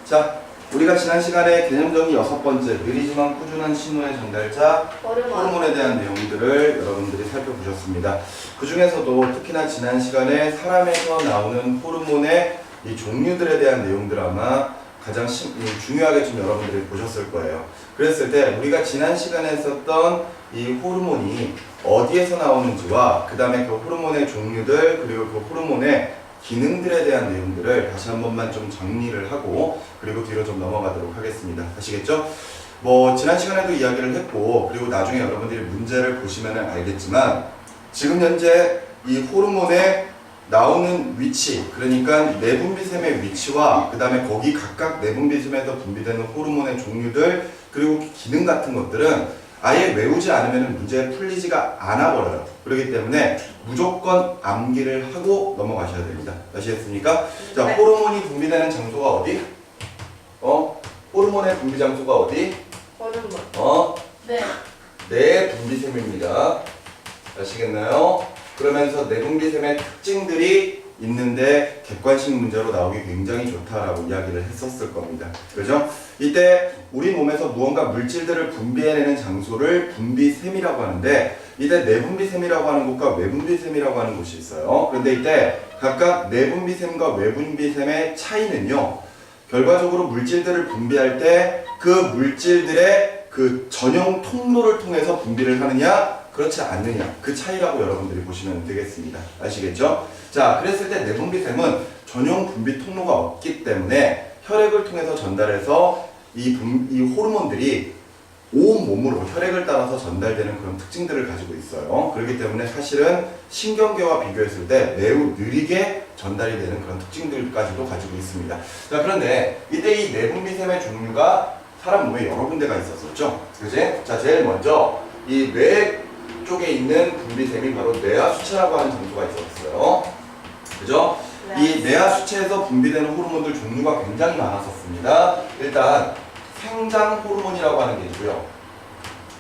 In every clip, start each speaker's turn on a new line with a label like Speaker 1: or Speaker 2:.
Speaker 1: 자, 우리가 지난 시간에 개념정의 6번째, 느리지만 꾸준한 신호의 전달자 호르몬에 대한 내용들을 여러분들이 살펴보셨습니다. 그 중에서도 특히나 지난 시간에 사람에서 나오는 호르몬의 이 종류들에 대한 내용들 아마 가장 중요하게 좀 여러분들이 보셨을 거예요. 그랬을 때 우리가 지난 시간에 썼던 이 호르몬이 어디에서 나오는지와 그 다음에 그 호르몬의 종류들 그리고 그 호르몬의 기능들에 대한 내용들을 다시 한 번만 좀 정리를 하고 그리고 뒤로 좀 넘어가도록 하겠습니다. 아시겠죠? 뭐 지난 시간에도 이야기를 했고 그리고 나중에 여러분들이 문제를 보시면 알겠지만 지금 현재 이 호르몬의 나오는 위치, 그러니까 내분비샘의 위치와 그 다음에 거기 각각 내분비샘에서 분비되는 호르몬의 종류들 그리고 기능 같은 것들은 아예 외우지 않으면 문제 풀리지가 않아 버려요. 그렇기 때문에 무조건 암기를 하고 넘어가셔야 됩니다. 아시겠습니까? 자, 호르몬이 분비되는 장소가 어디? 호르몬의 분비 장소가 어디?
Speaker 2: 호르몬. 네.
Speaker 1: 내분비샘입니다. 아시겠나요? 그러면서 내분비샘의 특징들이 있는데 객관식 문제로 나오기 굉장히 좋다라고 이야기를 했었을 겁니다. 그죠? 이때 우리 몸에서 무언가 물질들을 분비해내는 장소를 분비샘이라고 하는데 이때 내분비샘이라고 하는 곳과 외분비샘이라고 하는 곳이 있어요. 그런데 이때 각각 내분비샘과 외분비샘의 차이는요. 결과적으로 물질들을 분비할 때 그 물질들의 그 전용 통로를 통해서 분비를 하느냐 그렇지 않느냐 그 차이라고 여러분들이 보시면 되겠습니다. 아시겠죠? 자, 그랬을 때 내분비샘은 전용 분비 통로가 없기 때문에 혈액을 통해서 전달해서 이 호르몬들이 온 몸으로 혈액을 따라서 전달되는 그런 특징들을 가지고 있어요. 그렇기 때문에 사실은 신경계와 비교했을 때 매우 느리게 전달이 되는 그런 특징들까지도 가지고 있습니다. 자, 그런데 이때 이 내분비샘의 종류가 사람 몸에 여러 군데가 있었었죠. 그지? 자, 제일 먼저 이 뇌 쪽에 있는 분비샘이 바로 뇌하수체라고 하는 장소가 있었어요. 그죠? 이 뇌하수체에서 분비되는 호르몬들 종류가 굉장히 많았었습니다. 일단 생장 호르몬이라고 하는 게 있고요.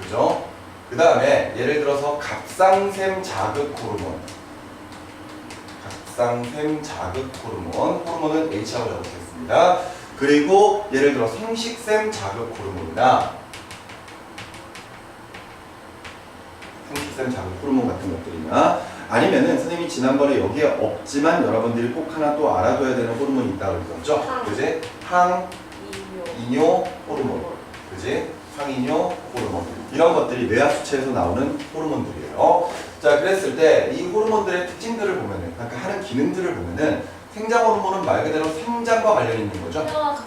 Speaker 1: 그죠? 그 다음에 예를 들어서 갑상샘 자극 호르몬. 갑상샘 자극 호르몬. 호르몬은 H하고 적겠습니다. 그리고 예를 들어 생식샘 자극 호르몬이나 생식샘 자극 호르몬 같은 것들이나 아니면은 선생님이 지난번에 여기에 없지만 여러분들이 꼭 하나 또 알아둬야 되는 호르몬이 있다고 그랬죠? 그지? 항이뇨 호르몬. 그지? 항이뇨 호르몬. 이런 것들이 뇌하수체에서 나오는 호르몬들이에요. 자, 그랬을 때 이 호르몬들의 특징들을 보면은, 그러니까 하는 기능들을 보면은 생장 호르몬은 말 그대로 생장과 관련이 있는 거죠?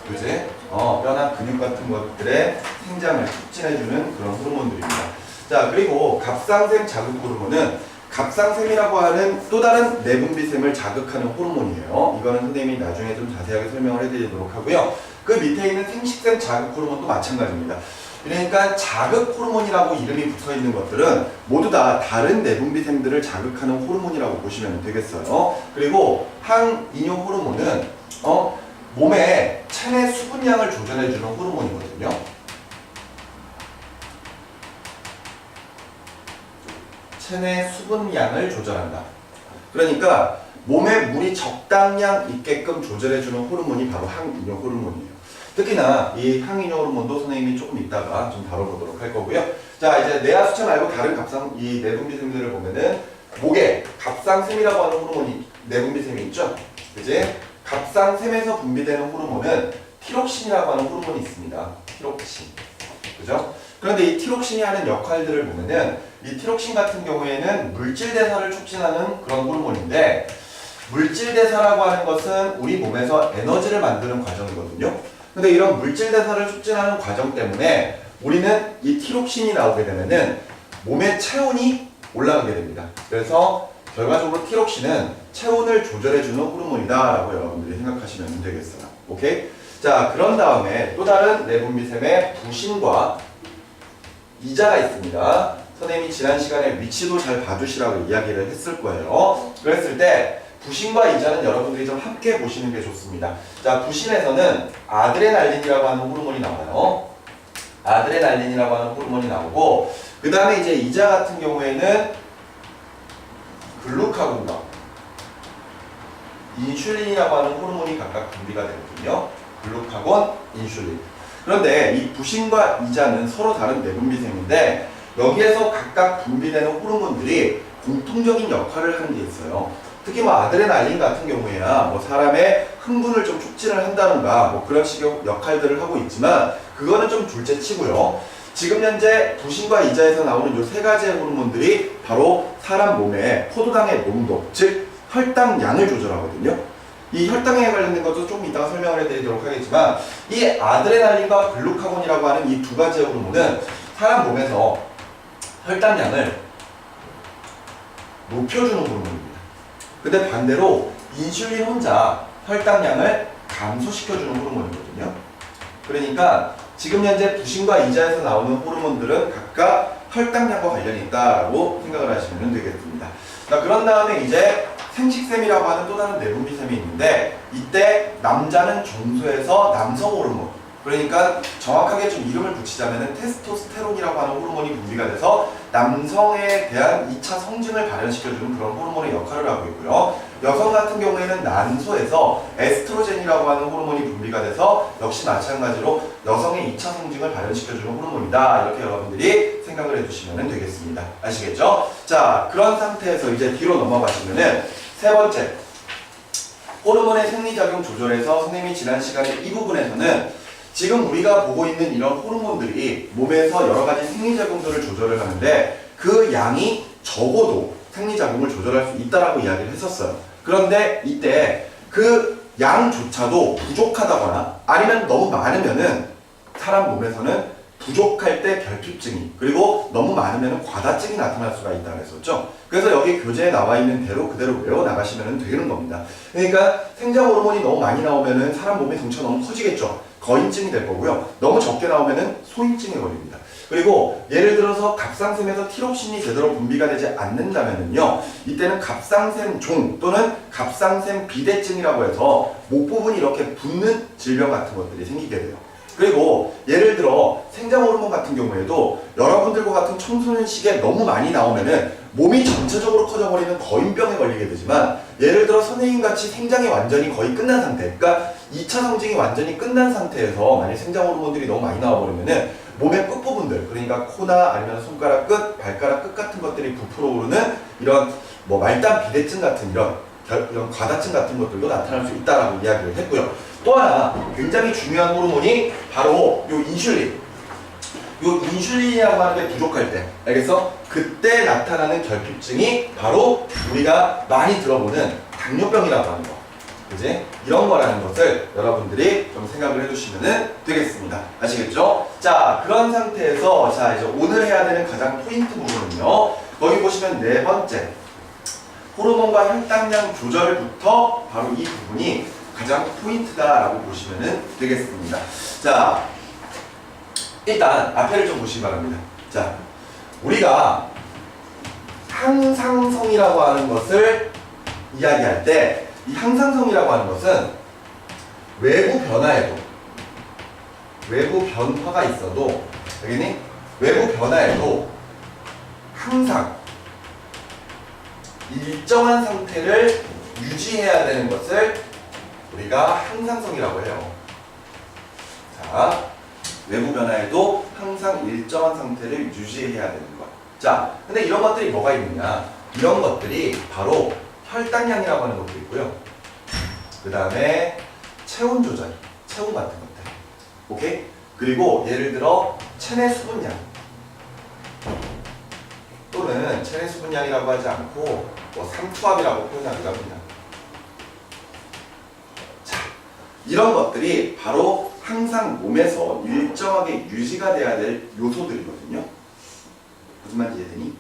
Speaker 1: 그지? 뼈나 근육 같은 것들의 생장을 촉진해주는 그런 호르몬들입니다. 자, 그리고 갑상샘 자극 호르몬은 갑상샘이라고 하는 또 다른 내분비샘을 자극하는 호르몬이에요. 이거는 선생님이 나중에 좀 자세하게 설명을 해드리도록 하고요. 그 밑에 있는 생식샘 자극 호르몬도 마찬가지입니다. 그러니까 자극 호르몬이라고 이름이 붙어있는 것들은 모두 다 다른 내분비샘들을 자극하는 호르몬이라고 보시면 되겠어요. 그리고 항이뇨 호르몬은 몸의 체내 수분량을 조절해주는 호르몬이거든요. 체내 수분량을 조절한다. 그러니까 몸에 물이 적당량 있게끔 조절해주는 호르몬이 바로 항이뇨 호르몬이에요. 특히나 이 항이뇨 호르몬도 선생님이 조금 이따가 좀 다뤄보도록 할 거고요. 자, 이제 뇌하수체 말고 다른 이 내분비샘들을 보면은 목에 갑상샘이라고 하는 호르몬이 내분비샘이 있죠. 그지? 갑상샘에서 분비되는 호르몬은 티록신이라고 하는 호르몬이 있습니다. 티록신. 그죠? 그런데 이 티록신이 하는 역할들을 보면은 이 티록신 같은 경우에는 물질 대사를 촉진하는 그런 호르몬인데 물질 대사라고 하는 것은 우리 몸에서 에너지를 만드는 과정이거든요. 근데 이런 물질 대사를 촉진하는 과정 때문에 우리는 이 티록신이 나오게 되면은 몸의 체온이 올라가게 됩니다. 그래서 결과적으로 티록신은 체온을 조절해주는 호르몬이다라고 여러분들이 생각하시면 되겠어요. 오케이? 자, 그런 다음에 또 다른 내분비샘의 부신과 이자가 있습니다. 선생님이 지난 시간에 위치도 잘 봐두시라고 이야기를 했을 거예요. 그랬을 때 부신과 이자는 여러분들이 좀 함께 보시는 게 좋습니다. 자, 부신에서는 아드레날린이라고 하는 호르몬이 나와요. 아드레날린이라고 하는 호르몬이 나오고 그 다음에 이제 이자 같은 경우에는 글루카곤과 인슐린이라고 하는 호르몬이 각각 분비가 되거든요. 글루카곤, 인슐린. 그런데 이 부신과 이자는 서로 다른 내분비샘인데 여기에서 각각 분비되는 호르몬들이 공통적인 역할을 하는 게 있어요. 특히 뭐 아드레날린 같은 경우에야 뭐 사람의 흥분을 좀 촉진을 한다던가 뭐 그런 식의 역할들을 하고 있지만 그거는 좀 둘째 치고요. 지금 현재 부신과 이자에서 나오는 이 세 가지의 호르몬들이 바로 사람 몸의 포도당의 농도, 즉 혈당량을 조절하거든요. 이 혈당량에 관련된 것도 좀 이따가 설명을 해드리도록 하겠지만 이 아드레날린과 글루카곤이라고 하는 이 두 가지의 호르몬은 사람 몸에서 혈당량을 높여주는 호르몬입니다. 근데 반대로 인슐린 혼자 혈당량을 감소시켜주는 호르몬이거든요. 그러니까 지금 현재 부신과 이자에서 나오는 호르몬들은 각각 혈당량과 관련이 있다라고 생각을 하시면 되겠습니다. 자, 그런 다음에 이제 생식샘이라고 하는 또 다른 내분비샘이 있는데 이때 남자는 정수에서 남성 호르몬, 그러니까 정확하게 좀 이름을 붙이자면 테스토스테론이라고 하는 호르몬이 분비가 돼서 남성에 대한 2차 성징을 발현시켜주는 그런 호르몬의 역할을 하고 있고요. 여성 같은 경우에는 난소에서 에스트로겐이라고 하는 호르몬이 분비가 돼서 역시 마찬가지로 여성의 2차 성징을 발현시켜주는 호르몬이다. 이렇게 여러분들이 생각을 해주시면 되겠습니다. 아시겠죠? 자, 그런 상태에서 이제 뒤로 넘어가시면은 세 번째, 호르몬의 생리작용 조절에서 선생님이 지난 시간에 이 부분에서는 지금 우리가 보고 있는 이런 호르몬들이 몸에서 여러 가지 생리작용들을 조절을 하는데 그 양이 적어도 생리작용을 조절할 수 있다라고 이야기를 했었어요. 그런데 이때 그 양조차도 부족하다거나 아니면 너무 많으면은 사람 몸에서는 부족할 때 결핍증이 그리고 너무 많으면 과다증이 나타날 수가 있다고 했었죠. 그래서 여기 교재에 나와 있는 대로 그대로 외워 나가시면 되는 겁니다. 그러니까 생장 호르몬이 너무 많이 나오면은 사람 몸의 덩치가 너무 커지겠죠. 거인증이 될 거고요. 너무 적게 나오면은 소인증에 걸립니다. 그리고 예를 들어서 갑상샘에서 티록신이 제대로 분비가 되지 않는다면요, 이때는 갑상샘종 또는 갑상샘 비대증이라고 해서 목 부분이 이렇게 붓는 질병 같은 것들이 생기게 돼요. 그리고 예를 들어 생장 호르몬 같은 경우에도 여러분들과 같은 청소년 시기에 너무 많이 나오면은 몸이 전체적으로 커져버리는 거인병에 걸리게 되지만 예를 들어 선생님같이 생장이 완전히 거의 끝난 상태, 그러니까 2차 성징이 완전히 끝난 상태에서 만약 생장 호르몬들이 너무 많이 나와버리면은 몸의 끝부분들, 그러니까 코나 아니면 손가락 끝, 발가락 끝 같은 것들이 부풀어 오르는 이런 뭐 말단 비대증 같은 이런 과다증 같은 것들도 나타날 수 있다라고 이야기를 했고요. 또 하나 굉장히 중요한 호르몬이 바로 요 인슐린. 요 인슐린이라고 하는 게 부족할 때, 알겠어? 그때 나타나는 결핍증이 바로 우리가 많이 들어보는 당뇨병이라고 하는 거. 그지? 이런 거라는 것을 여러분들이 좀 생각을 해두시면 되겠습니다. 아시겠죠? 자, 그런 상태에서 자 이제 오늘 해야 되는 가장 포인트 부분은요. 거기 보시면 네 번째 호르몬과 혈당량 조절부터 바로 이 부분이 가장 포인트다라고 보시면 되겠습니다. 자, 일단 앞에를 좀 보시기 바랍니다. 자, 우리가 항상성이라고 하는 것을 이야기할 때 이 항상성이라고 하는 것은 외부 변화에도 외부 변화가 있어도 여기니 외부 변화에도 항상 일정한 상태를 유지해야 되는 것을 우리가 항상성이라고 해요. 자, 외부 변화에도 항상 일정한 상태를 유지해야 되는 것. 자, 근데 이런 것들이 뭐가 있느냐? 이런 것들이 바로 혈당량이라고 하는 것도 있고요. 그 다음에 체온 조절, 체온 같은 것들. 오케이? 그리고 예를 들어 체내 수분량 또는 체내 수분량이라고 하지 않고 뭐 삼투압이라고 표현하기도 합니다. 자, 이런 것들이 바로 항상 몸에서 일정하게 유지가 돼야 될 요소들이거든요. 무슨 말인지 이해되니?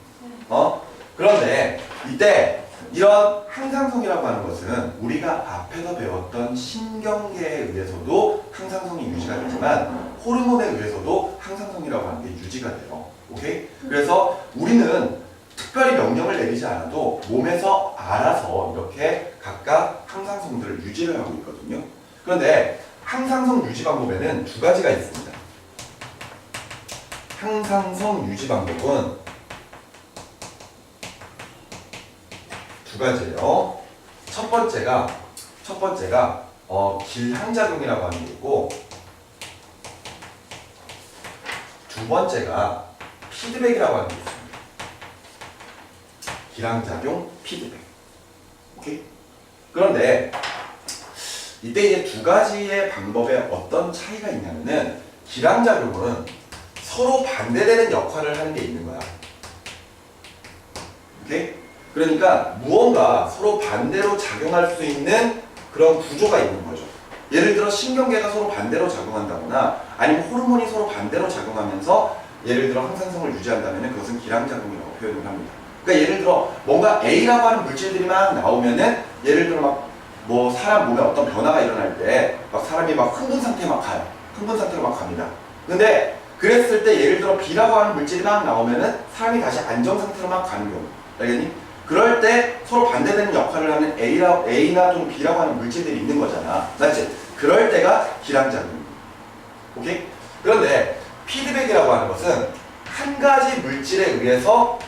Speaker 1: 그런데 이때 이런 항상성이라고 하는 것은 우리가 앞에서 배웠던 신경계에 의해서도 항상성이 유지가 되지만 호르몬에 의해서도 항상성이라고 하는 게 유지가 돼요. 오케이? 그래서 우리는 특별히 명령을 내리지 않아도 몸에서 알아서 이렇게 각각 항상성들을 유지를 하고 있거든요. 그런데 항상성 유지 방법에는 두 가지가 있습니다. 항상성 유지 방법은 두 가지예요. 첫 번째가 길항작용이라고 하는 게 있고, 두 번째가 피드백이라고 하는 게 있습니다. 길항작용, 피드백. 오케이? 그런데 이때 이제 두 가지의 방법에 어떤 차이가 있냐면은, 길항작용은 서로 반대되는 역할을 하는 게 있는 거야. 오케이? 그러니까 무언가 서로 반대로 작용할 수 있는 그런 구조가 있는 거죠. 예를 들어 신경계가 서로 반대로 작용한다거나 아니면 호르몬이 서로 반대로 작용하면서 예를 들어 항상성을 유지한다면 그것은 길항작용이라고 표현을 합니다. 그러니까 예를 들어 뭔가 A라고 하는 물질들이 막 나오면은 예를 들어 막 뭐 사람 몸에 어떤 변화가 일어날 때 막 사람이 막 흥분 상태에 막 가요. 흥분 상태로 막 갑니다. 근데 그랬을 때 예를 들어 B라고 하는 물질이 막 나오면은 사람이 다시 안정 상태로 막 가는 경우. 알겠니? 그럴 때 서로 반대되는 역할을 하는 A나 좀 B라고 하는 물질들이 있는 거잖아. 맞지? 그럴 때가 길항작용입니다. 오케이? 그런데 피드백이라고 하는 것은 한 가지 물질에 의해서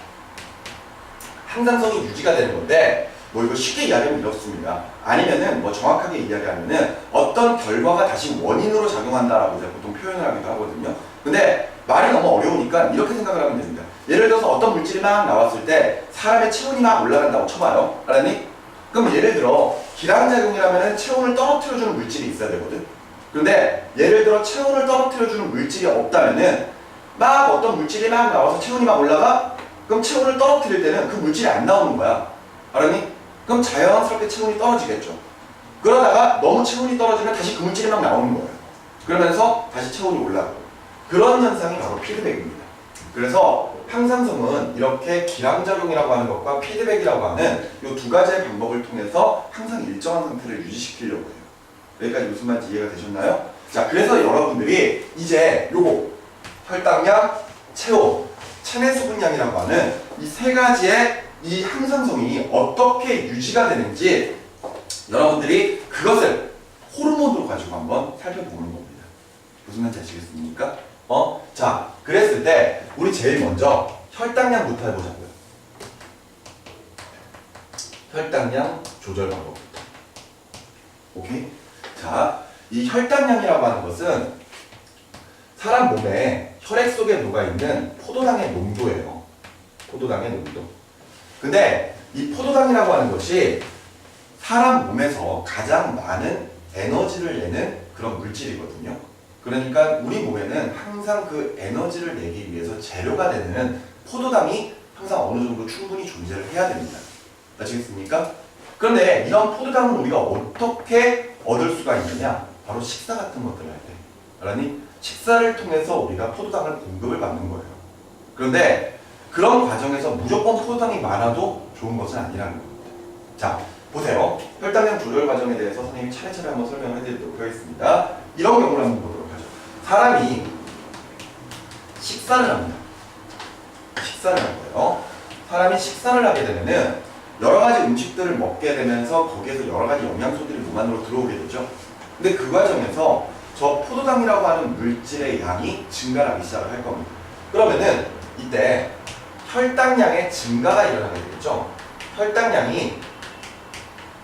Speaker 1: 항상성이 유지가 되는 건데, 뭐 이거 쉽게 이야기하면 이렇습니다. 아니면은 뭐 정확하게 이야기하면은 어떤 결과가 다시 원인으로 작용한다라고 이제 보통 표현을 하기도 하거든요. 근데 말이 너무 어려우니까 이렇게 생각을 하면 됩니다. 예를 들어서 어떤 물질이 막 나왔을 때 사람의 체온이 막 올라간다고 쳐봐요. 알았니? 그럼 예를 들어 길항작용이라면은 체온을 떨어뜨려주는 물질이 있어야 되거든. 그런데 예를 들어 체온을 떨어뜨려주는 물질이 없다면은 막 어떤 물질이 막 나와서 체온이 막 올라가? 그럼 체온을 떨어뜨릴 때는 그 물질이 안 나오는 거야. 알았니? 그럼 자연스럽게 체온이 떨어지겠죠. 그러다가 너무 체온이 떨어지면 다시 그 물질이 막 나오는 거예요. 그러면서 다시 체온이 올라가고. 그런 현상이 바로 피드백입니다. 그래서 항상성은 이렇게 길항작용이라고 하는 것과 피드백이라고 하는 이 두 가지의 방법을 통해서 항상 일정한 상태를 유지시키려고 해요. 여기까지 무슨 말인지 이해가 되셨나요? 자, 그래서 여러분들이 이제 요거 혈당량, 체온, 체내 수분량이라고 하는 이 세 가지의 이 항상성이 어떻게 유지가 되는지 여러분들이 그것을 호르몬으로 가지고 한번 살펴보는 겁니다. 무슨 말인지 아시겠습니까? 자, 그랬을 때 우리 제일 먼저 혈당량부터 해보자고요. 혈당량 조절 방법부터. 오케이? 자, 이 혈당량이라고 하는 것은 사람 몸에 혈액 속에 녹아있는 포도당의 농도예요. 포도당의 농도. 근데 이 포도당이라고 하는 것이 사람 몸에서 가장 많은 에너지를 내는 그런 물질이거든요. 그러니까 우리 몸에는 항상 그 에너지를 내기 위해서 재료가 되는 포도당이 항상 어느 정도 충분히 존재를 해야 됩니다. 아시겠습니까? 그런데 이런 포도당은 우리가 어떻게 얻을 수가 있느냐? 바로 식사 같은 것들을 할 때. 알았니? 식사를 통해서 우리가 포도당을 공급을 받는 거예요. 그런데 그런 과정에서 무조건 포도당이 많아도 좋은 것은 아니라는 겁니다. 자, 보세요. 혈당량 조절 과정에 대해서 선생님이 차례차례 한번 설명을 해드리도록 하겠습니다. 이런 경우를 한번 보도록 하죠. 사람이 식사를 합니다. 식사를 할 거예요. 사람이 식사를 하게 되면은 여러 가지 음식들을 먹게 되면서 거기에서 여러 가지 영양소들이 몸 안으로 들어오게 되죠. 근데 그 과정에서 저 포도당이라고 하는 물질의 양이 증가하기 시작을 할 겁니다. 그러면은 이때 혈당량의 증가가 일어나게 되겠죠. 혈당량이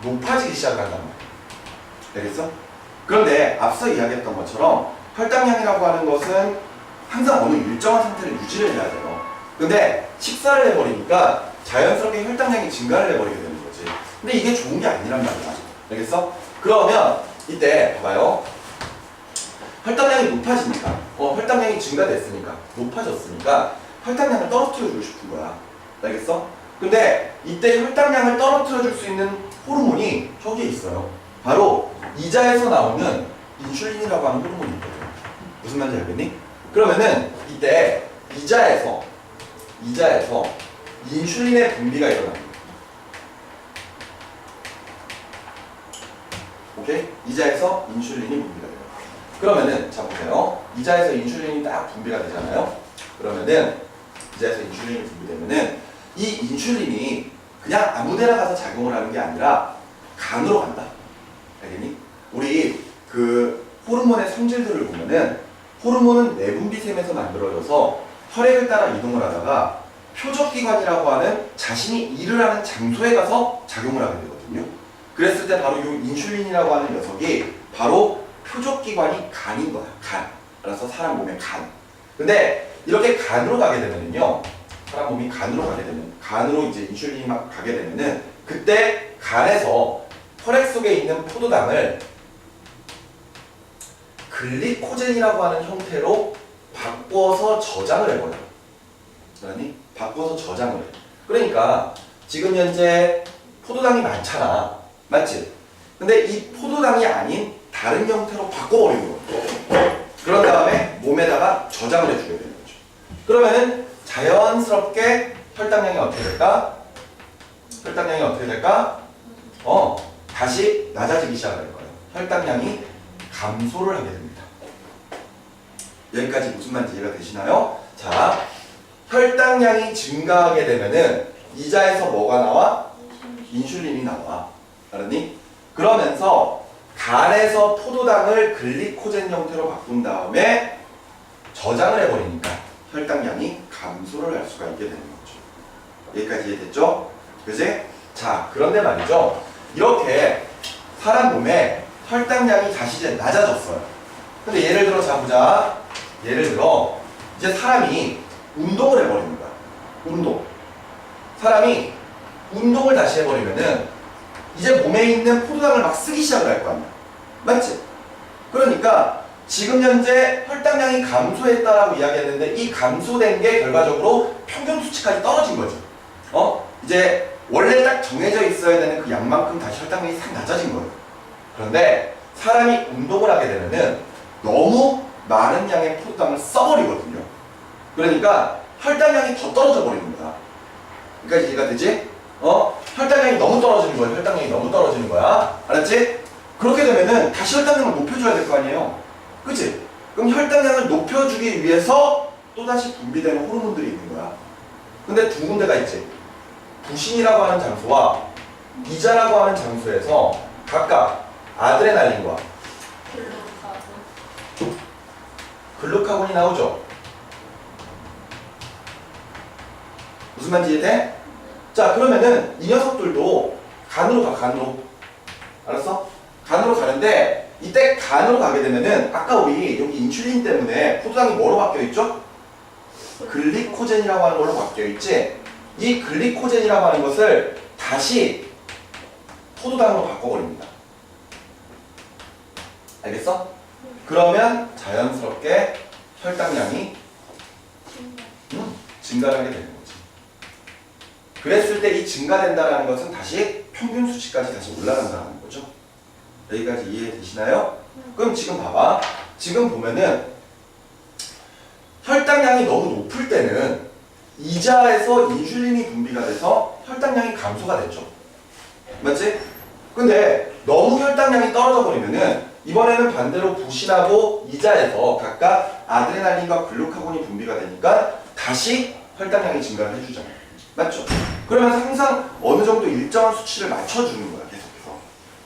Speaker 1: 높아지기 시작을 한단 말이에요. 알겠어? 그런데 앞서 이야기했던 것처럼 혈당량이라고 하는 것은 항상 어느 일정한 상태를 유지를 해야 돼요. 근데 식사를 해버리니까 자연스럽게 혈당량이 증가를 해버리게 되는 거지. 근데 이게 좋은 게 아니란 말이야. 알겠어? 그러면 이때 봐봐요. 혈당량이 높아지니까 혈당량이 증가됐으니까 높아졌으니까 혈당량을 떨어뜨려주고 싶은 거야. 알겠어? 근데 이때 혈당량을 떨어뜨려줄 수 있는 호르몬이 저기에 있어요. 바로 이자에서 나오는 인슐린이라고 하는 호르몬이 있거든. 무슨 말인지 알겠니? 그러면은 이때 이자에서 인슐린의 분비가 일어납니다. 오케이? 이자에서 인슐린이 분비가 돼요. 그러면은 자 보세요. 이자에서 인슐린이 딱 분비가 되잖아요. 그러면은 이자에서 인슐린이 분비되면은 이 인슐린이 그냥 아무데나 가서 작용을 하는 게 아니라 간으로 간다. 알겠니? 우리 그 호르몬의 성질들을 보면은 호르몬은 내분비샘에서 만들어져서 혈액을 따라 이동을 하다가 표적기관이라고 하는 자신이 일을 하는 장소에 가서 작용을 하게 되거든요. 그랬을 때 바로 이 인슐린이라고 하는 녀석이 바로 표적기관이 간인 거야. 간. 알아서 사람 몸의 간. 근데 이렇게 간으로 가게 되면요. 사람 몸이 간으로 가게 되면, 간으로 이제 인슐린이 막 가게 되면은 그때 간에서 혈액 속에 있는 포도당을 글리코젠이라고 하는 형태로 바꿔서 저장을 해버려. 그러니 바꿔서 저장을 해. 그러니까 지금 현재 포도당이 많잖아. 맞지? 근데 이 포도당이 아닌 다른 형태로 바꿔버리는 거야. 그런 다음에 몸에다가 저장을 해주게 되는 거죠. 그러면은 자연스럽게 혈당량이 어떻게 될까? 혈당량이 어떻게 될까? 다시 낮아지기 시작할 거예요. 혈당량이 감소를 하게 됩니다. 여기까지 무슨 말인지 이해가 되시나요? 자, 혈당량이 증가하게 되면은 이자에서 뭐가 나와? 인슐린이 나와. 알았니? 그러면서 간에서 포도당을 글리코젠 형태로 바꾼 다음에 저장을 해버리니까 혈당량이 감소를 할 수가 있게 되는 거죠. 여기까지 이해됐죠? 그지? 자, 그런데 말이죠. 이렇게 사람 몸에 혈당량이 다시 이제 낮아졌어요. 근데 예를 들어 자보자. 예를 들어 이제 사람이 운동을 해버리는 거야. 운동. 사람이 운동을 다시 해버리면은 이제 몸에 있는 포도당을 막 쓰기 시작을 할 거 아니야. 맞지? 그러니까 지금 현재 혈당량이 감소했다라고 이야기했는데 이 감소된 게 결과적으로 평균 수치까지 떨어진 거죠. 이제 원래 딱 정해져 있어야 되는 그 양만큼 다시 혈당량이 싹 낮아진 거예요. 그런데 사람이 운동을 하게 되면은 너무 많은 양의 포도당을 써버리거든요. 그러니까 혈당량이 더 떨어져 버리는 거야. 그러니까 이해가 되지? 혈당량이 너무 떨어지는 거야. 혈당량이 너무 떨어지는 거야. 알았지? 그렇게 되면은 다시 혈당량을 높여줘야 될 거 아니에요. 그치? 그럼 혈당량을 높여주기 위해서 또다시 분비되는 호르몬들이 있는 거야. 근데 두 군데가 있지. 부신이라고 하는 장소와 이자라고 하는 장소에서 각각 아드레날린과 글루카곤이 나오죠. 무슨 말인지 이해돼? 자, 그러면은 이 녀석들도 간으로 가, 간으로. 알았어? 간으로 가는데 이때 간으로 가게 되면은 아까 우리 여기 인슐린 때문에 포도당이 뭐로 바뀌어 있죠? 글리코젠이라고 하는 걸로 바뀌어 있지? 이 글리코젠이라고 하는 것을 다시 포도당으로 바꿔버립니다. 알겠어? 그러면 자연스럽게 혈당량이 증가를 하게 되는 거지. 그랬을 때 이 증가된다는 것은 다시 평균 수치까지 다시 올라간다는 거죠. 여기까지 이해되시나요? 그럼 지금 봐봐. 지금 보면은 혈당량이 너무 높을 때는 이자에서 인슐린이 분비가 돼서 혈당량이 감소가 됐죠. 맞지? 근데 너무 혈당량이 떨어져 버리면은 이번에는 반대로 부신하고 이자에서 각각 아드레날린과 글루카곤이 분비가 되니까 다시 혈당량이 증가를 해주잖아요. 맞죠? 그러면서 항상 어느 정도 일정한 수치를 맞춰주는 거야. 계속해서.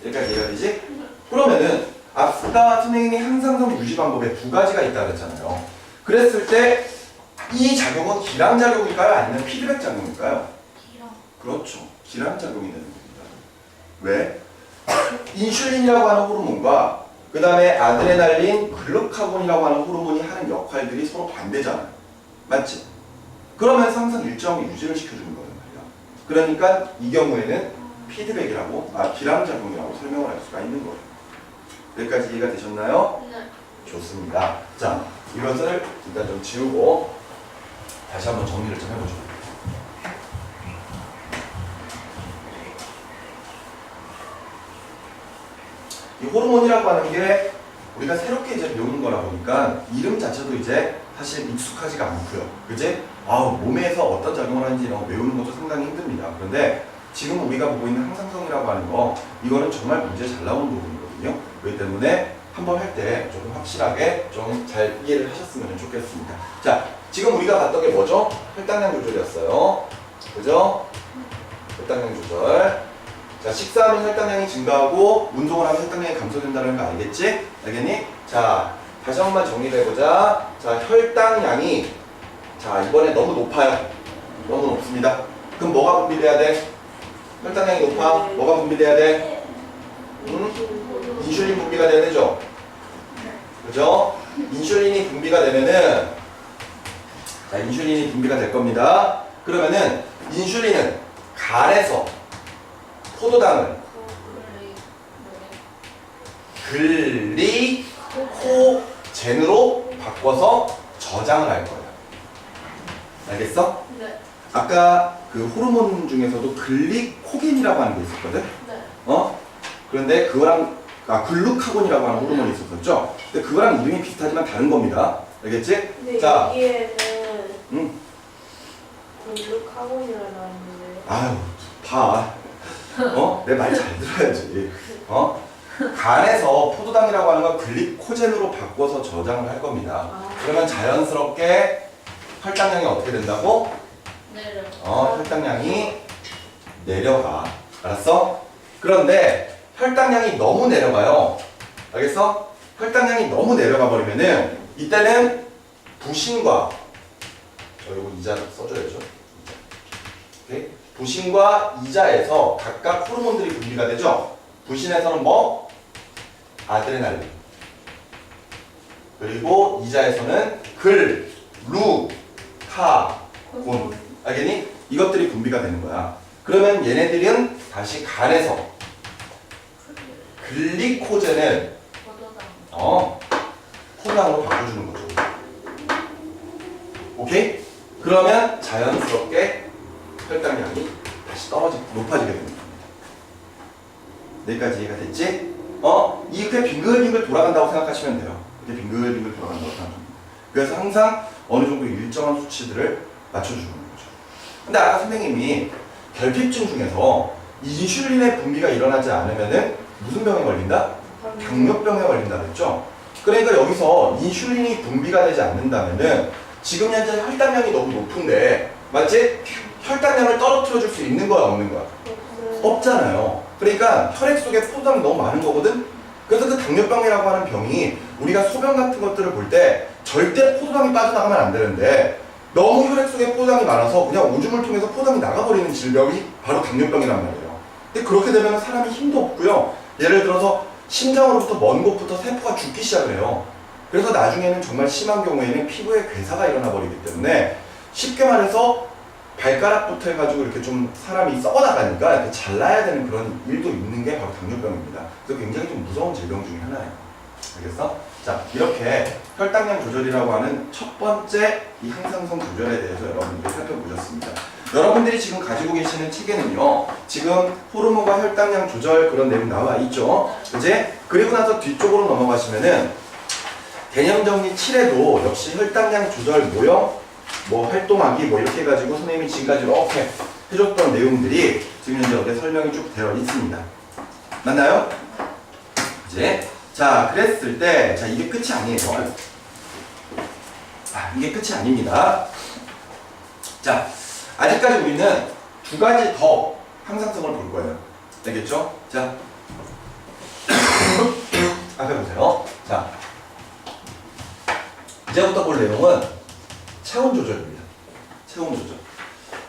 Speaker 1: 여기까지 이해가 되지? 그러면은 아까 선생님이 항상성 유지 방법에 두 가지가 있다 그랬잖아요. 그랬을 때 이 작용은 기량작용일까요? 아니면 피드백 작용일까요? 그렇죠. 기량작용이 되는 겁니다. 왜? 인슐린이라고 하는 호르몬과 그 다음에 아드레날린, 글루카곤이라고 하는 호르몬이 하는 역할들이 서로 반대잖아요. 맞지? 그러면서 항상 일정하게 유지를 시켜주는 거란 말이야. 그러니까 이 경우에는 피드백이라고, 기량작용이라고 설명을 할 수가 있는 거예요. 여기까지 이해가 되셨나요?
Speaker 2: 네.
Speaker 1: 좋습니다. 자, 이것을 일단 좀 지우고 다시 한번 정리를 좀 해보죠. 이 호르몬이라고 하는 게 우리가 새롭게 이제 배우는 거라 보니까 이름 자체도 이제 사실 익숙하지가 않고요. 그지? 몸에서 어떤 작용을 하는지 이런 거 외우는 것도 상당히 힘듭니다. 그런데 지금 우리가 보고 있는 항상성이라고 하는 거, 이거는 정말 문제 잘 나오는 부분이거든요. 그렇기 때문에 한번 할 때 조금 확실하게 좀 잘 이해를 하셨으면 좋겠습니다. 자, 지금 우리가 봤던 게 뭐죠? 혈당량 조절이었어요. 그죠? 혈당량 조절. 자, 식사하면 혈당량이 증가하고 운동을 하면 혈당량이 감소된다는 거 알겠지? 알겠니? 자, 다시 한 번만 정리를 해보자. 자, 혈당량이 자, 이번에 너무 높아요. 너무 높습니다. 그럼 뭐가 분비돼야 돼? 혈당량이 높아. 뭐가 분비돼야 돼? 인슐린 분비가 돼야 되죠? 그죠? 인슐린이 분비가 되면은, 자, 인슐린이 분비가 될 겁니다. 그러면은 인슐린은 간에서 포도당을 글리코젠으로 바꿔서 저장을 할 거예요. 알겠어?
Speaker 2: 네.
Speaker 1: 아까 그 호르몬 중에서도 글리코겐이라고 하는 게 있었거든?
Speaker 2: 네.
Speaker 1: 그런데 그거랑 글루카곤이라고 하는 호르몬이 있었었죠? 근데 그거랑 이름이 비슷하지만 다른 겁니다. 알겠지?
Speaker 2: 근데
Speaker 1: 자,
Speaker 2: 여기에는 글루카곤이라 나왔는데.
Speaker 1: 아유, 봐. 내 말 잘 들어야지. 간에서 포도당이라고 하는 건 글리코젠으로 바꿔서 저장을 할 겁니다. 그러면 자연스럽게 혈당량이 어떻게 된다고?
Speaker 2: 내려.
Speaker 1: 혈당량이 내려가. 알았어? 그런데 혈당량이 너무 내려가요. 알겠어? 혈당량이 너무 내려가 버리면은 이때는 부신과 이거 이자 써줘야죠. 오케이? 부신과 이자에서 각각 호르몬들이 분비가 되죠. 부신에서는 뭐? 아드레날린. 그리고 이자에서는 글루카곤. 알겠니? 이것들이 분비가 되는 거야. 그러면 얘네들은 다시 간에서 글리코젠을 포도당으로 바꿔주는 거죠. 오케이? 그러면 자연스럽게 혈당량이 다시 높아지게 됩니다. 여기까지 이해가 됐지? 이게 빙글빙글 돌아간다고 생각하시면 돼요. 이게 빙글빙글 돌아간다고 생각합니다. 그래서 항상 어느 정도 일정한 수치들을 맞춰주는 거죠. 근데 아까 선생님이 결핍증 중에서 인슐린의 분비가 일어나지 않으면은 무슨 병에 걸린다? 당뇨병에 걸린다 그랬죠? 그러니까 여기서 인슐린이 분비가 되지 않는다면은 지금 현재 혈당량이 너무 높은데 맞지? 혈당량을 떨어뜨려 줄 수 있는 거야 없는 거야? 없잖아요. 그러니까 혈액 속에 포도당이 너무 많은 거거든? 그래서 그 당뇨병이라고 하는 병이 우리가 소변 같은 것들을 볼 때 절대 포도당이 빠져나가면 안 되는데 너무 혈액 속에 포도당이 많아서 그냥 오줌을 통해서 포도당이 나가버리는 질병이 바로 당뇨병이란 말이에요. 근데 그렇게 되면 사람이 힘도 없고요. 예를 들어서 심장으로부터 먼 곳부터 세포가 죽기 시작을 해요. 그래서 나중에는 정말 심한 경우에는 피부에 괴사가 일어나 버리기 때문에 쉽게 말해서 발가락부터 해가지고 이렇게 좀 사람이 썩어나가니까 이렇게 잘라야 되는 그런 일도 있는 게 바로 당뇨병입니다. 그래서 굉장히 좀 무서운 질병 중에 하나예요. 알겠어? 자, 이렇게 혈당량 조절이라고 하는 첫 번째 이 항상성 조절에 대해서 여러분들이 살펴보셨습니다. 여러분들이 지금 가지고 계시는 책에는요, 지금 호르몬과 혈당량 조절 그런 내용 나와 있죠? 그제? 그리고 나서 뒤쪽으로 넘어가시면은 개념 정리 7에도 역시 혈당량 조절 모형 뭐 활동하기 뭐 이렇게 해가지고 선생님이 지금까지 이렇게 해줬던 내용들이 지금 현재 어디에 설명이 쭉 되어 있습니다. 맞나요? 이제 자 그랬을 때 자 이게 끝이 아니에요. 이게 끝이 아닙니다. 자 아직까지 우리는 두 가지 더 항상성을 볼 거예요. 알겠죠? 자 앞에 보세요. 자 이제부터 볼 내용은 체온 조절입니다. 체온 조절.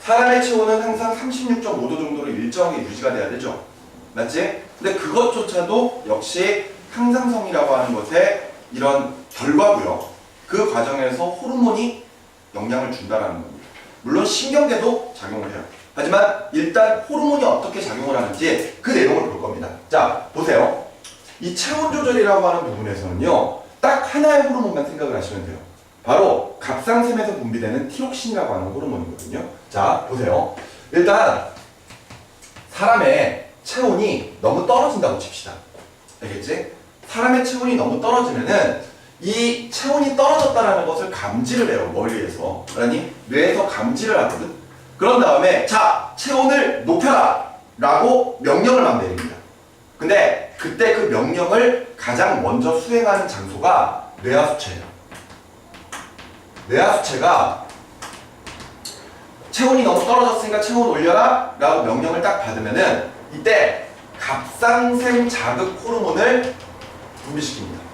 Speaker 1: 사람의 체온은 항상 36.5도 정도로 일정하게 유지가 돼야 되죠. 맞지? 근데 그것조차도 역시 항상성이라고 하는 것의 이런 결과고요. 그 과정에서 호르몬이 영향을 준다는 겁니다. 물론 신경계도 작용을 해요. 하지만 일단 호르몬이 어떻게 작용을 하는지 그 내용을 볼 겁니다. 자, 보세요. 이 체온 조절이라고 하는 부분에서는요. 딱 하나의 호르몬만 생각을 하시면 돼요. 바로 갑상샘에서 분비되는 티록신이라고 하는 호르몬이거든요. 자, 보세요. 일단 사람의 체온이 너무 떨어진다고 칩시다. 알겠지? 사람의 체온이 너무 떨어지면은 이 체온이 떨어졌다는 것을 감지를 해요. 머리에서. 아니, 뇌에서 감지를 하거든. 그런 다음에 자, 체온을 높여라! 라고 명령을 막 내립니다. 근데 그때 그 명령을 가장 먼저 수행하는 장소가 뇌하수체예요. 뇌하수체가 체온이 너무 떨어졌으니까 체온 올려라 라고 명령을 딱 받으면은 이때 갑상샘 자극 호르몬을 분비시킵니다.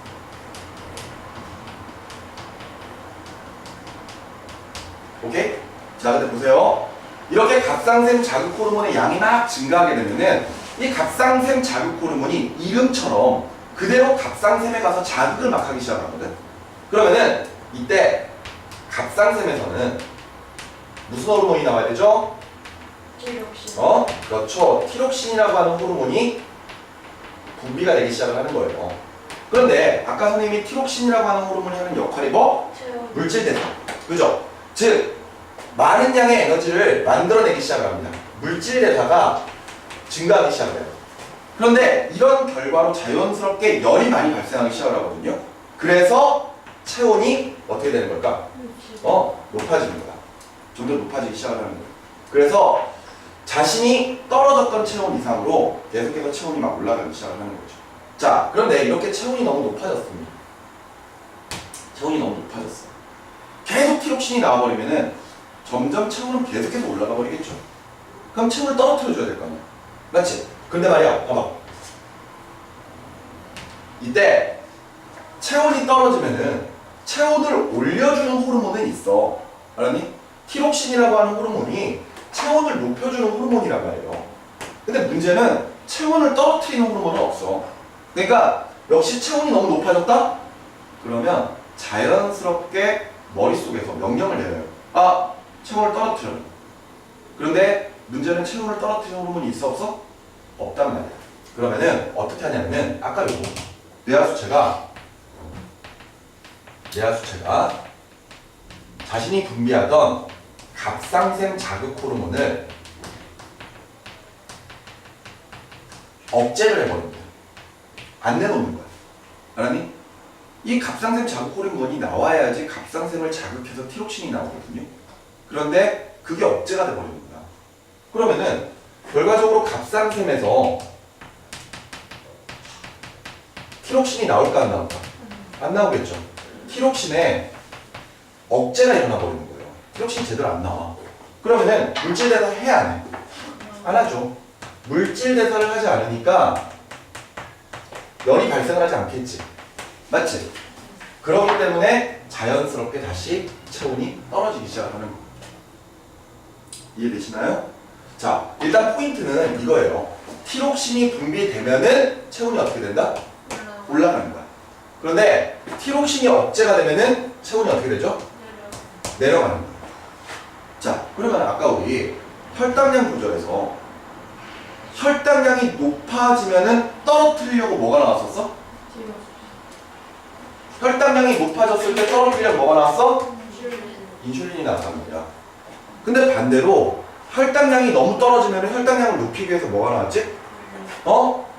Speaker 1: 오케이? 자, 근데 보세요. 이렇게 갑상샘 자극 호르몬의 양이 막 증가하게 되면은 이 갑상샘 자극 호르몬이 이름처럼 그대로 갑상샘에 가서 자극을 막 하기 시작하거든. 그러면은 이때 갑상샘에서는 무슨 호르몬이 나와야 되죠?
Speaker 2: 티록신.
Speaker 1: 그렇죠. 티록신이라고 하는 호르몬이 분비가 되기 시작을 하는 거예요. 그런데 아까 선생님이 티록신이라고 하는 호르몬이 하는 역할이 뭐?
Speaker 2: 체온.
Speaker 1: 물질 대사. 그죠? 즉 많은 양의 에너지를 만들어내기 시작을 합니다. 물질 대사가 증가하기 시작을 해요. 그런데 이런 결과로 자연스럽게 열이 많이 발생하기 시작을 하거든요. 그래서 체온이 어떻게 되는 걸까? 높아지는 거야. 좀 더 높아지기 시작을 하는 거예요. 그래서 자신이 떨어졌던 체온 이상으로 계속해서 체온이 막 올라가기 시작을 하는 거죠. 자, 그런데 이렇게 체온이 너무 높아졌습니다. 체온이 너무 높아졌어. 계속 티록신이 나와버리면은 점점 체온은 계속해서 올라가 버리겠죠. 그럼 체온을 떨어뜨려줘야 될 거 아니야. 맞지? 근데 말이야, 봐봐. 이때 체온이 떨어지면은 체온을 올려주는 호르몬은 있어. 알았니? 티록신이라고 하는 호르몬이 체온을 높여주는 호르몬이란 말이에요. 근데 문제는 체온을 떨어뜨리는 호르몬은 없어. 그러니까 역시 체온이 너무 높아졌다? 그러면 자연스럽게 머릿속에서 명령을 내려요. 아, 체온을 떨어뜨려. 그런데 문제는 체온을 떨어뜨리는 호르몬이 있어 없어? 없단 말이야. 그러면은 어떻게 하냐면 아까 요거 뇌하수체가 자신이 분비하던 갑상샘 자극 호르몬을 억제를 해버립니다. 안 내놓는 거야. 알았니? 이 갑상샘 자극 호르몬이 나와야지 갑상샘을 자극해서 티록신이 나오거든요. 그런데 그게 억제가 돼버리는 거야. 그러면은 결과적으로 갑상샘에서 티록신이 나올까 안 나올까? 안 나오겠죠. 티록신에 억제가 일어나 버리는 거예요. 티록신이 제대로 안 나와. 그러면은 물질 대사 해 안 해? 안 하죠. 물질 대사를 하지 않으니까 열이 발생을 하지 않겠지. 맞지? 그렇기 때문에 자연스럽게 다시 체온이 떨어지기 시작하는 거예요. 이해되시나요? 자, 일단 포인트는 이거예요. 티록신이 분비되면은 체온이 어떻게 된다? 올라가는 거야. 그런데 티록신이 억제가 되면은 체온이 어떻게 되죠? 내려가는 거야. 자, 그러면 아까 우리 혈당량 조절에서 혈당량이 높아지면은 떨어뜨리려고 뭐가 나왔었어? 혈당량이 높아졌을 때 떨어뜨리려고 뭐가 나왔어? 인슐린이 나왔단 말이야. 근데 반대로 혈당량이 너무 떨어지면 혈당량을 높이기 위해서 뭐가 나왔지?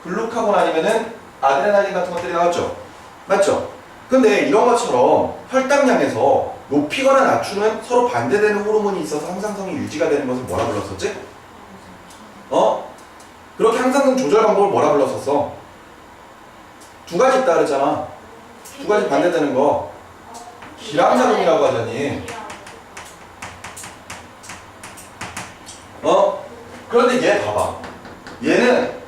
Speaker 1: 글루카곤 아니면은 아드레날린 같은 것들이 나왔죠? 맞죠? 근데 이런 것처럼 혈당량에서 높이거나 낮추는 서로 반대되는 호르몬이 있어서 항상성이 유지가 되는 것을 뭐라 불렀었지? 그렇게 항상성 조절 방법을 뭐라 불렀었어? 두 가지 있다 그랬잖아. 두 가지 반대되는 거 기량작용이라고 하자니. 그런데 얘 봐봐. 얘는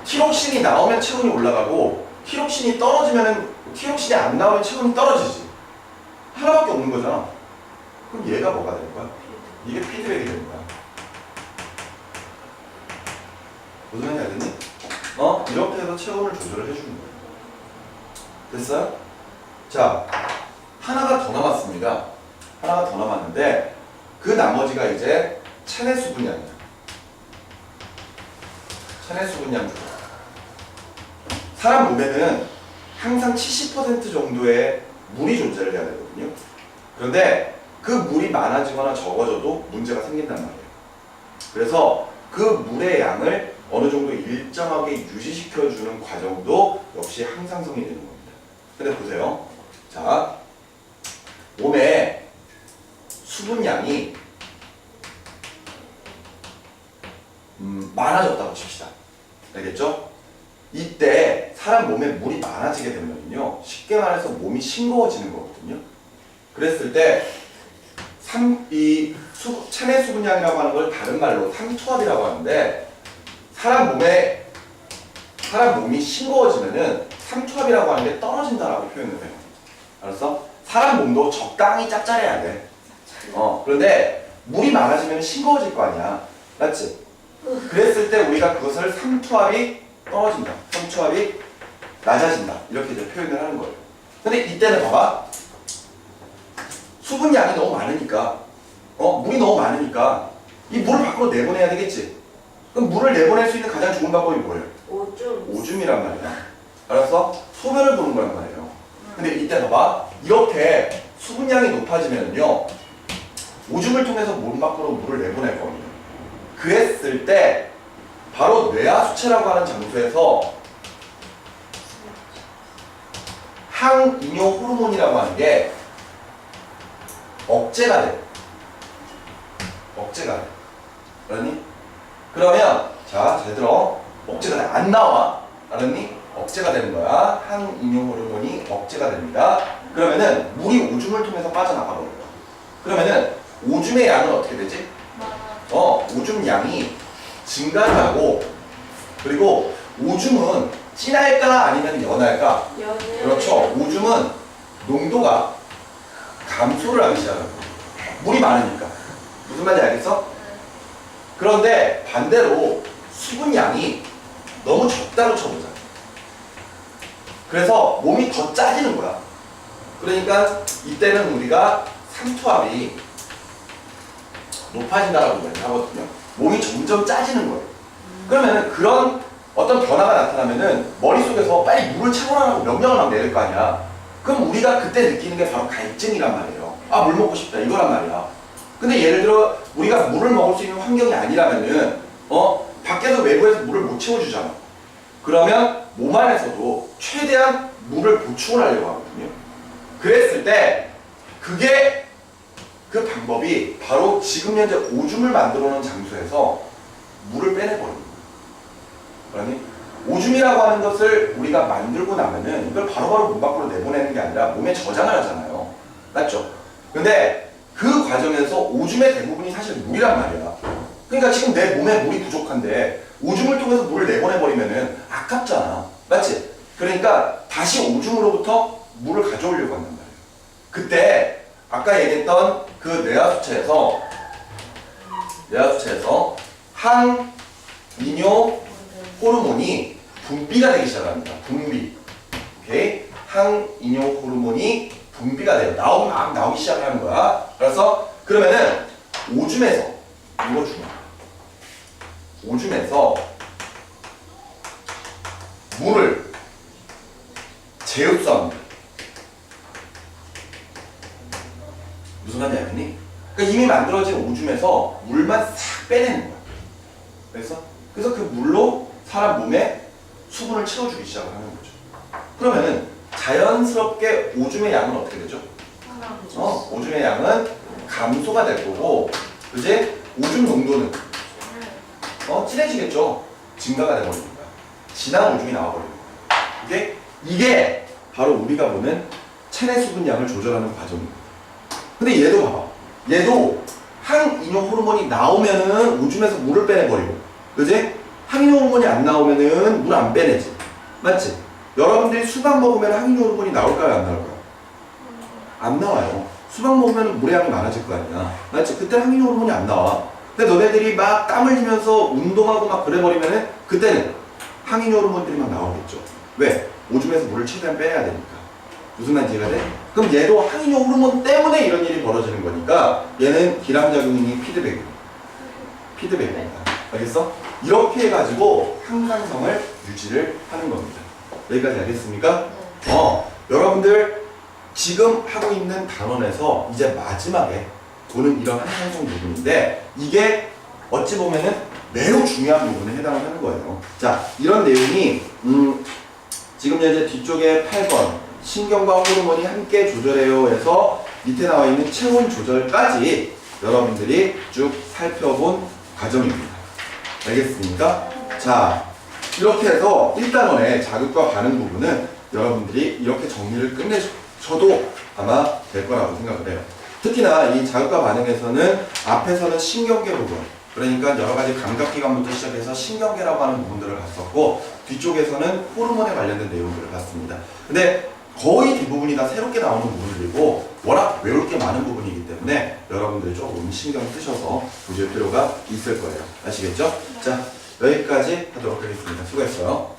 Speaker 1: 티록신이 나오면 체온이 올라가고 티록신이 떨어지면은 티록신이 안 나오면 체온이 떨어지지. 하나밖에 없는 거잖아. 그럼 얘가 뭐가 될 거야? 이게 피드백이 되는 거야. 무슨 말인지 알겠니? 이렇게 해서 체온을 조절을 해주는 거야. 됐어요? 자, 하나가 더 남았습니다. 하나가 더 남았는데 그 나머지가 이제 체내 수분량이야. 체내 수분량 조절. 사람 몸에는 항상 70% 정도의 물이 존재를 해야 되거든요. 그런데 그 물이 많아지거나 적어져도 문제가 생긴단 말이에요. 그래서 그 물의 양을 어느 정도 일정하게 유지시켜주는 과정도 역시 항상성이 되는 겁니다. 근데 보세요. 자, 몸에 수분량이 많아졌다고 칩시다. 알겠죠? 이때 사람 몸에 물이 많아지게 되면요, 쉽게 말해서 몸이 싱거워지는 거거든요. 그랬을 때 체내 수분량이라고 하는 걸 다른 말로 삼투압이라고 하는데, 사람 몸이 싱거워지면은 삼투압이라고 하는 게 떨어진다라고 표현을 해요. 알았어? 사람 몸도 적당히 짭짤해야 돼. 그런데 물이 많아지면 싱거워질 거 아니야. 맞지? 그랬을 때 우리가 그것을 삼투압이 떨어진다. 삼투압이 낮아진다. 이렇게 이제 표현을 하는 거예요. 근데 이때는 봐봐. 수분량이 너무 많으니까, 물이 너무 많으니까 이 물을 밖으로 내보내야 되겠지. 그럼 물을 내보낼 수 있는 가장 좋은 방법이 뭐예요? 오줌이란 말이야. 알았어? 소변을 보는 거란 말이에요. 근데 이때 봐봐. 이렇게 수분량이 높아지면요, 오줌을 통해서 몸 밖으로 물을 내보낼 겁니다. 그랬을 때 바로 뇌하수체라고 하는 장소에서 항이뇨 호르몬이라고 하는 게 억제가 돼. 억제가 돼. 알았니? 그러면 자, 잘 들어. 억제가 돼. 안 나와. 알았니? 억제가 되는 거야. 항이뇨 호르몬이 억제가 됩니다. 그러면은 물이 오줌을 통해서 빠져나가 버려요. 그러면은 오줌의 양은 어떻게 되지? 오줌 양이 증가를 하고, 그리고 오줌은 진할까 아니면 연할까? 그렇죠. 오줌은 농도가 감소를 하기 시작합니다. 물이 많으니까. 무슨 말인지 알겠어? 그런데 반대로 수분 양이 너무 적다고 쳐보자. 그래서 몸이 더 짜지는 거야. 그러니까 이때는 우리가 삼투압이 높아진다라고 하거든요. 몸이 점점 짜지는 거예요. 그러면 그런 어떤 변화가 나타나면은 머릿속에서 빨리 물을 채워라라고 명령을 막 내릴 거 아니야. 그럼 우리가 그때 느끼는 게 바로 갈증이란 말이에요. 아, 물 먹고 싶다 이거란 말이야. 근데 예를 들어 우리가 물을 먹을 수 있는 환경이 아니라면은 밖에서 외부에서 물을 못 채워주잖아. 그러면 몸 안에서도 최대한 물을 보충을 하려고 하거든요. 그랬을 때 그게 그 방법이 바로 지금 현재 오줌을 만들어 놓은 장소에서 물을 빼내버리는 거예요. 그러니 오줌이라고 하는 것을 우리가 만들고 나면은 이걸 바로바로 몸 밖으로 내보내는 게 아니라 몸에 저장을 하잖아요. 맞죠? 근데 그 과정에서 오줌의 대부분이 사실 물이란 말이야. 그러니까 지금 내 몸에 물이 부족한데 오줌을 통해서 물을 내보내버리면은 아깝잖아. 맞지? 그러니까 다시 오줌으로부터 물을 가져오려고 한단 말이에요. 그때 아까 얘기했던 그 뇌하수체에서 항이뇨 호르몬이 분비가 되기 시작합니다. 분비. 오케이? 항이뇨 호르몬이 분비가 돼요. 막 나오기 시작하는 거야. 그래서 그러면은 오줌에서 이거 중요해. 오줌에서 물을 재흡수합니다. 무슨 말인지 알겠니? 그러니까 이미 만들어진 오줌에서 물만 싹 빼내는 거야. 그래서 그 물로 사람 몸에 수분을 채워주기 시작을 하는 거죠. 그러면은 자연스럽게 오줌의 양은 어떻게 되죠? 오줌의 양은 감소가 될 거고, 이제 오줌 농도는 진해지겠죠. 증가가 돼버리니까 진한 오줌이 나와버리는 거야. 이게 바로 우리가 보는 체내 수분량을 조절하는 과정입니다. 근데 얘도 봐봐. 얘도 항이뇨 호르몬이 나오면은 오줌에서 물을 빼내버리고, 그지? 항이뇨 호르몬이 안 나오면은 물 안 빼내지. 맞지? 여러분들이 수박 먹으면 항이뇨 호르몬이 나올까요? 안 나올까요? 안 나와요. 수박 먹으면 물의 양이 많아질 거 아니야. 맞지? 그때 항이뇨 호르몬이 안 나와. 근데 너네들이 막 땀을 흘리면서 운동하고 막 그래버리면은 그때는 항이뇨 호르몬들이 막 나오겠죠. 왜? 오줌에서 물을 최대한 빼야 되니까. 무슨 말인지 이해가 돼? 그럼 얘도 항이뇨 호르몬 때문에 이런 일이 벌어지는 거니까 얘는 기람작용이 피드백입니다. 알겠어? 이렇게 해가지고 항상성을 유지를 하는 겁니다. 여기까지 알겠습니까? 여러분들 지금 하고 있는 단원에서 이제 마지막에 보는 이런 항상성 부분인데, 이게 어찌 보면은 매우 중요한 부분에 해당을 하는 거예요. 자, 이런 내용이 지금 현재 뒤쪽에 8번 신경과 호르몬이 함께 조절해요 해서 밑에 나와 있는 체온 조절까지 여러분들이 쭉 살펴본 과정입니다. 알겠습니까? 자, 이렇게 해서 1단원의 자극과 반응 부분은 여러분들이 이렇게 정리를 끝내셔도 아마 될 거라고 생각을 해요. 특히나 이 자극과 반응에서는 앞에서는 신경계 부분, 그러니까 여러 가지 감각기관부터 시작해서 신경계라고 하는 부분들을 봤었고, 뒤쪽에서는 호르몬에 관련된 내용들을 봤습니다. 근데 거의 대부분이 다 새롭게 나오는 부분들이고 워낙 외울 게 많은 부분이기 때문에 여러분들이 조금 신경 쓰셔서 보실 필요가 있을 거예요. 아시겠죠? 자, 여기까지 하도록 하겠습니다. 수고했어요.